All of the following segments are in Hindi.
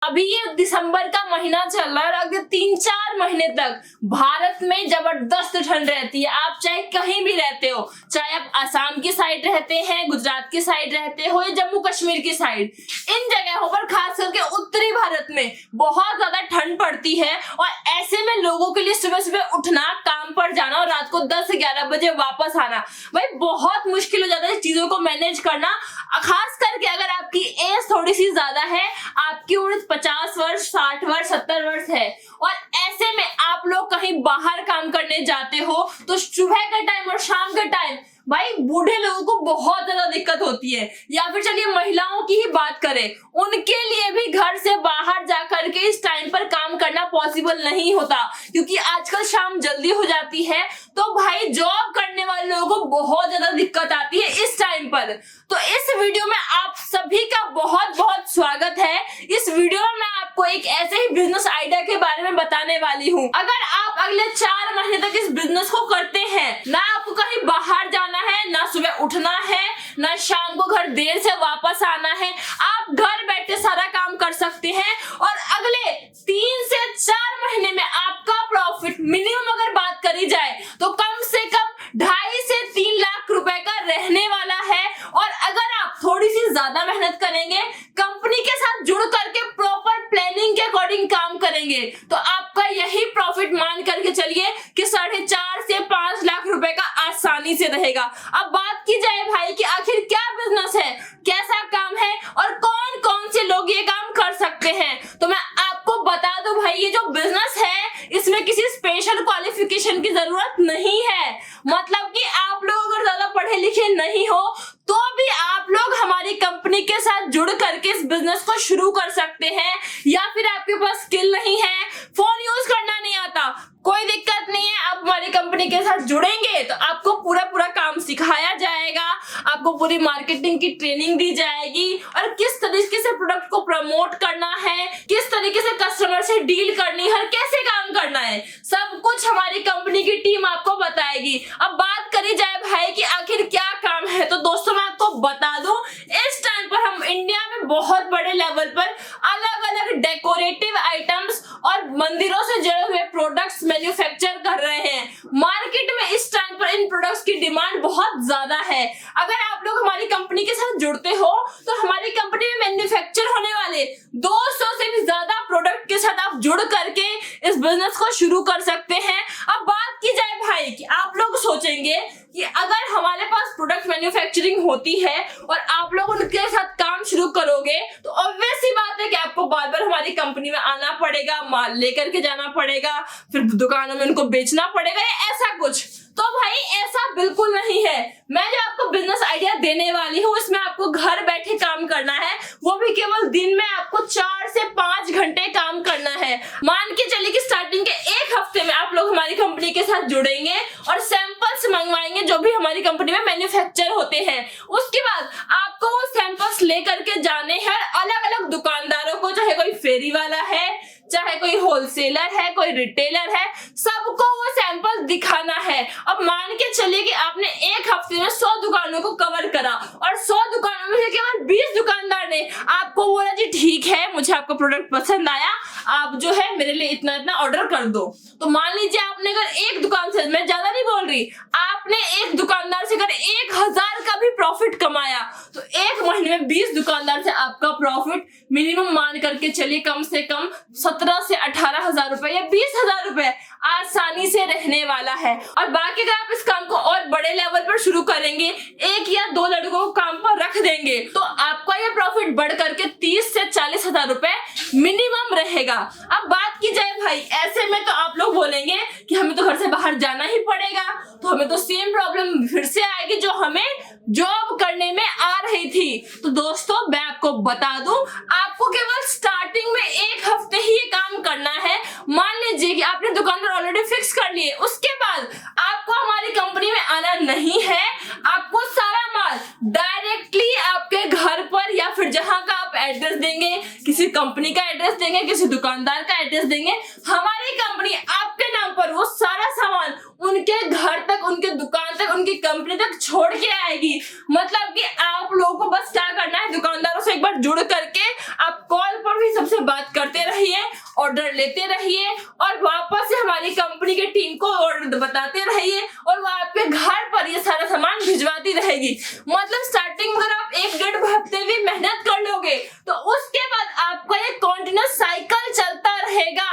अभी ये दिसंबर का महीना चल रहा है और अगले 3-4 महीने तक भारत में जबरदस्त ठंड रहती है। आप चाहे कहीं भी रहते हो, चाहे आप असम की साइड रहते हैं, गुजरात की साइड रहते हो या जम्मू कश्मीर की साइड, इन जगहों पर खास करके उत्तरी भारत में बहुत ज्यादा ठंड पड़ती है और ऐसे में लोगों के लिए सुबह सुबह उठना, काम पर जाना और रात को 10-11 बजे वापस आना भाई बहुत मुश्किल हो जाता है चीजों को मैनेज करना। खास करके अगर आपकी एज थोड़ी सी ज्यादा है, आपकी उम्र 50 वर्ष, 60 वर्ष, 70 वर्ष है और ऐसे में आप लोग कहीं बाहर काम करने जाते हो तो सुबह का टाइम और शाम का टाइम भाई बूढ़े लोगों को बहुत ज्यादा दिक्कत होती है। या फिर चलिए महिलाओं की ही बात करें, उनके लिए भी घर से बाहर जाकर के इस टाइम पर काम करना पॉसिबल नहीं होता क्योंकि आजकल शाम जल्दी हो जाती है। तो भाई जॉब करने वाले लोगों को बहुत ज्यादा दिक्कत आती है इस टाइम पर। तो इस वीडियो में आप सभी का बहुत बहुत स्वागत है। इस वीडियो में मैं आपको एक ऐसे ही बिजनेस आइडिया के बारे में बताने वाली हूँ। अगर आप अगले 4 महीने तक इस बिजनेस को करते हैं, ना आपको कहीं बाहर जाना है, ना सुबह उठना है, ना शाम को घर देर से वापस आना है, आप घर बैठे सारा काम कर सकते हैं और अगले 3 से 4 महीने में आपका प्रॉफिट मिनिमम अगर बात करी जाए तो कम से कम 2.5 से 3 लाख रुपए का रहने वाला है। और अगर आप थोड़ी सी ज्यादा मेहनत करेंगे, कंपनी के साथ जुड़ करके प्रॉपर प्लानिंग के अकॉर्डिंग काम करेंगे तो आपका यही प्रॉफिट मान करके चलिए कि 4.5 से 5 लाख रुपए का आसानी से रहेगा। अब बात की जाए भाई कि आखिर क्या बिजनेस है, कैसा काम है और कौन कौन से लोग ये काम कर सकते हैं, तो मैं आपको बता दूं भाई ये जो बिजनेस है इसमें किसी स्पेशल क्वालिफिकेशन की जरूरत नहीं है। मतलब कि आप लोग अगर ज्यादा पढ़े लिखे नहीं हो तो भी आप लोग हमारी कंपनी के साथ जुड़ करके इस बिजनेस को शुरू कर सकते हैं। या फिर आपके पास स्किल नहीं है, फोन यूज करना नहीं आता, कोई दिक्कत नहीं है, आप हमारी कंपनी के साथ जुड़ेंगे तो आपको पूरा काम सिखाया जाएगा, आपको पूरी मार्केटिंग की ट्रेनिंग दी जाएगी और किस तरीके से प्रोडक्ट को प्रमोट करना है, किस तरीके से कस्टमर से डील करनी है, कैसे काम करना है, सब कुछ हमारी कंपनी की टीम आपको बताएगी। अब बात करी जाए भाई कि आखिर क्या काम है, तो दोस्तों मैं आपको बता दूं इस टाइम पर हम इंडिया में बहुत बड़े लेवल पर अलग अलग डेकोरेटिव आइटम्स और मंदिरों से जुड़े हुए प्रोडक्ट्स मैन्युफैक्चर कर रहे हैं। मार्केट में इस टाइम पर इन प्रोडक्ट्स की डिमांड बहुत ज्यादा है। अगर आप लोग हमारी कंपनी के साथ जुड़ते हो तो हमारी कंपनी में मैन्युफैक्चर होने वाले 200 से भी ज्यादा प्रोडक्ट के साथ आप जुड़ करके इस बिजनेस को शुरू कर सकते हैं। अब बात की जाए भाई कि आप लोग सोचेंगे कि अगर हमारे पास प्रोडक्ट मैन्युफैक्चरिंग होती है और आप लोग उनके साथ काम शुरू करोगे तो ऑब्वियस सी बात है कि आपको बार बार हमारी कंपनी में आना पड़ेगा, माल लेकर के जाना पड़ेगा, फिर दुकानों में उनको बेचना पड़ेगा या ऐसा कुछ। तो भाई ऐसा बिल्कुल नहीं है। मैं जो आपको बिजनेस आइडिया देने वाली हूँ इसमें आपको घर बैठे काम करना है, वो भी केवल दिन में आपको 4 से 5 घंटे काम करना है। मान के चलिए कि स्टार्टिंग के 1 हफ्ते में आप लोग हमारी कंपनी के साथ जुड़ेंगे और सैंपल्स मंगवाएंगे जो भी हमारी कंपनी में मैन्युफैक्चर होते हैं। उसके बाद आपको वो सैंपल्स लेकर के जाने हैं अलग अलग दुकानदारों को, चाहे कोई फेरी वाला है, चाहे कोई होलसेलर है, कोई रिटेलर है, सबको वो सैंपल दिखाना है। अब मान के चलिए कि आपने 1 हफ्ते में 100 दुकानों को कवर करा और 100 दुकानों में से केवल 20 दुकानदार ने आपको बोला जी ठीक है मुझे आपका प्रोडक्ट पसंद आया, आप जो है मेरे लिए इतना इतना ऑर्डर कर दो। तो मान लीजिए आपने अगर एक दुकान से, मैं ज्यादा नहीं बोल रही, आपने एक दुकानदार से अगर 1000 का भी प्रॉफिट कमाया तो 1 महीने में 20 दुकानदार से आपका प्रॉफिट मिनिमम मान करके चलिए कम से कम 17 से 18 हजार रुपए या 20,000 रुपए आसानी से रहने वाला है। और बाकी अगर आप इस काम को और बड़े लेवल पर शुरू करेंगे, 1 या 2 लड़कों को काम पर रख देंगे तो आपका ये प्रॉफिट बढ़ करके 30 से 40 हजार रुपए मिनिमम रहेगा। अब बात की जाए भाई ऐसे में तो आप लोग बोलेंगे कि हमें तो घर से बाहर जाना ही पड़ेगा, तो हमें तो सेम प्रॉब्लम फिर से आएगी जो हमें जॉब करने में आ रही थी। तो दोस्तों मैं आपको बता दूं आपको केवल स्टार्टिंग में 1 हफ्ते ही ये काम करना है। मान लीजिए कि आपने दुकानदार ऑलरेडी फिक्स कर लिए, उसके बाद आपको हमारी कंपनी में आना नहीं है, आपको सारा माल डायरेक्टली आपके घर पर या फिर जहां का आप एड्रेस देंगे, किसी कंपनी का एड्रेस देंगे, किसी दुकानदार का एड्रेस देंगे, हमारी कंपनी आपके नाम पर वो सारा सामान उनके घर तक, उनके दुकान तक, उनकी कंपनी तक छोड़ के आएगी। मतलब कि आप लोगों को बस क्या करना है, दुकानदारों से एक बार जुड़ करके आप कॉल पर भी सबसे बात करते रहिए, ऑर्डर लेते रहिए और वापस से हमारी कंपनी की टीम को ऑर्डर बताते रहिए और वो आपके घर पर ये सारा सामान भिजवाती रहेगी। मतलब स्टार्टिंग में अगर आप 1-1.5 हफ्ते भी मेहनत कर लोगे तो उसके बाद आपका ये कंटिन्यूअस साइकिल चलता रहेगा।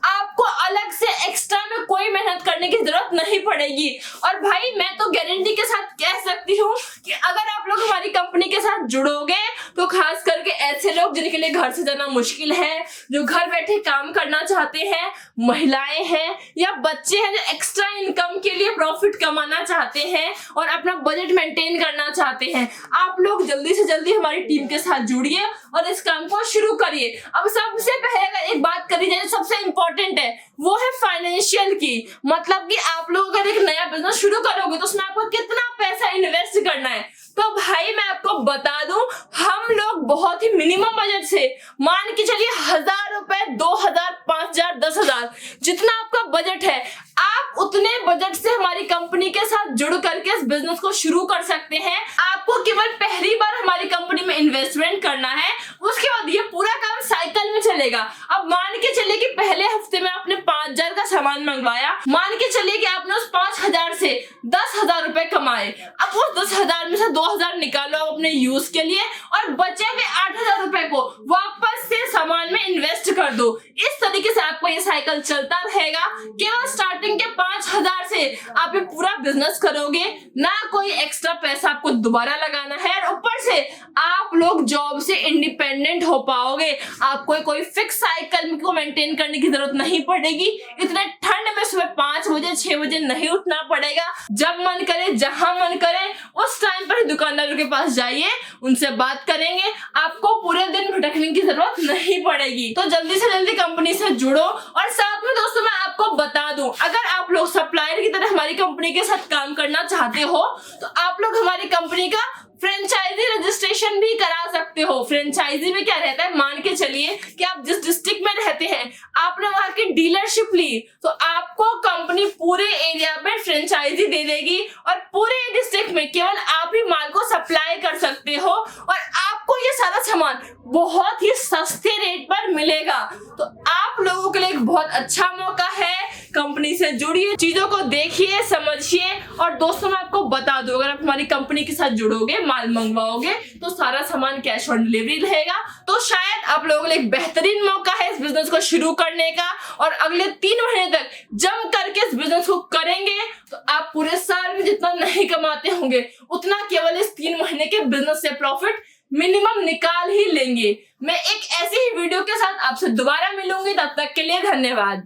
आपको अलग से एक्स्ट्रा में कोई मेहनत करने की जरूरत नहीं पड़ेगी। और भाई मैं तो गारंटी के साथ कह सकती हूँ कि अगर आप लोग हमारी कंपनी के साथ जुड़ोगे तो खास करके ऐसे लोग जिनके लिए घर से जाना मुश्किल है, जो घर बैठे काम करना चाहते हैं, महिलाएं हैं या बच्चे हैं जो एक्स्ट्रा इनकम के लिए प्रॉफिट कमाना चाहते हैं और अपना बजट मेंटेन करना चाहते हैं, आप लोग जल्दी से जल्दी हमारी टीम के साथ जुड़िए और इस काम को शुरू करिए। अब सबसे पहले अगर एक बात करी जाए सबसे इंपॉर्टेंट है वो है फाइनेंशियल की। मतलब कि आप लोग अगर एक नया बिजनेस शुरू करोगे तो उसमें आपको कितना पैसा इन्वेस्ट करना है। तो भाई मैं आपको बता दूं, हम लोग बहुत ही मिनिमम बजट से, मान के चलिए 1000 रुपए, 2000, 5000, 10,000 जितना आपका बजट है, आप उतने बजट से हमारी कंपनी के साथ जुड़ करके इस बिजनेस को शुरू कर सकते हैं। आपको केवल पहली बार हमारी कंपनी में इन्वेस्टमेंट करना है, उसके बाद ये पूरा काम साइकिल में चलेगा। अब मान के चलिए कि पहले हफ्ते में आपने 5000 का सामान मंगवाया, मान के चलिए कि आपने उस 5000 से 10,000 रुपए कमाए। अब उस 10,000 में से 2,000 निकालो अपने यूज के लिए और बचे हुए 8,000 रुपए को वापस से सामान में इन्वेस्ट कर दो। इस तरीके से आपको ये साइकिल चलता रहेगा। केवल स्टार्टिंग के 5,000 से आप ये पूरा बिजनेस करोगे, ना कोई एक्स्ट्रा पैसा आपको दोबारा लगाना है और ऊपर से आप लोग जॉब से इंडिपेंडेंट हो पाओगे। आपको कोई फिक्स साइकिल को मेंटेन करने की जरूरत नहीं पड़ेगी। इतने ठंड में सुबह 5 बजे 6 बजे नहीं उठना पड़ेगा। जब मन करे, जहां मन करे, उस टाइम पर दुकानदारों के पास जाइए, उनसे बात करेंगे, आपको पूरे दिन भटकने की जरूरत नहीं पड़ेगी। तो जल्दी से जल्दी कंपनी से जुड़ो। और साथ में दोस्तों मैं आपको बता दूं, अगर आप लोग सप्लायर की तरह हमारी कंपनी के साथ काम करना चाहते हो तो आप लोग हमारी कंपनी का फ्रेंचाइजी रजिस्ट्रेशन भी करा सकते हो। फ्रेंचाइजी में क्या रहता है, मान के चलिए कि आप जिस डिस्ट्रिक्ट में रहते हैं आपने वहां की डीलरशिप ली तो आपको कंपनी पूरे एरिया में फ्रेंचाइजी दे देगी और पूरे डिस्ट्रिक्ट में केवल आप ही माल को सप्लाई कर सकते हो और आपको ये सारा सामान बहुत ही सस्ते रेट पर मिलेगा। तो आप लोगों के लिए एक बहुत अच्छा मौका है, कंपनी से जुड़िए, चीजों को देखिए, समझिए। और दोस्तों मैं आपको बता दूं, अगर आप हमारी कंपनी के साथ जुड़ोगे, माल मंगवाओगे तो सारा सामान कैश ऑन डिलीवरी रहेगा। तो शायद आप लोगों के लिए एक बेहतरीन मौका है इस बिजनेस को शुरू करने का और अगले 3 महीने तक जम करके इस बिजनेस को करेंगे तो आप पूरे साल में जितना नहीं कमाते होंगे उतना केवल इस 3 महीने के बिजनेस से प्रॉफिट मिनिमम निकाल ही लेंगे। मैं एक ऐसी ही वीडियो के साथ आपसे दोबारा मिलूंगी, तब तक के लिए धन्यवाद।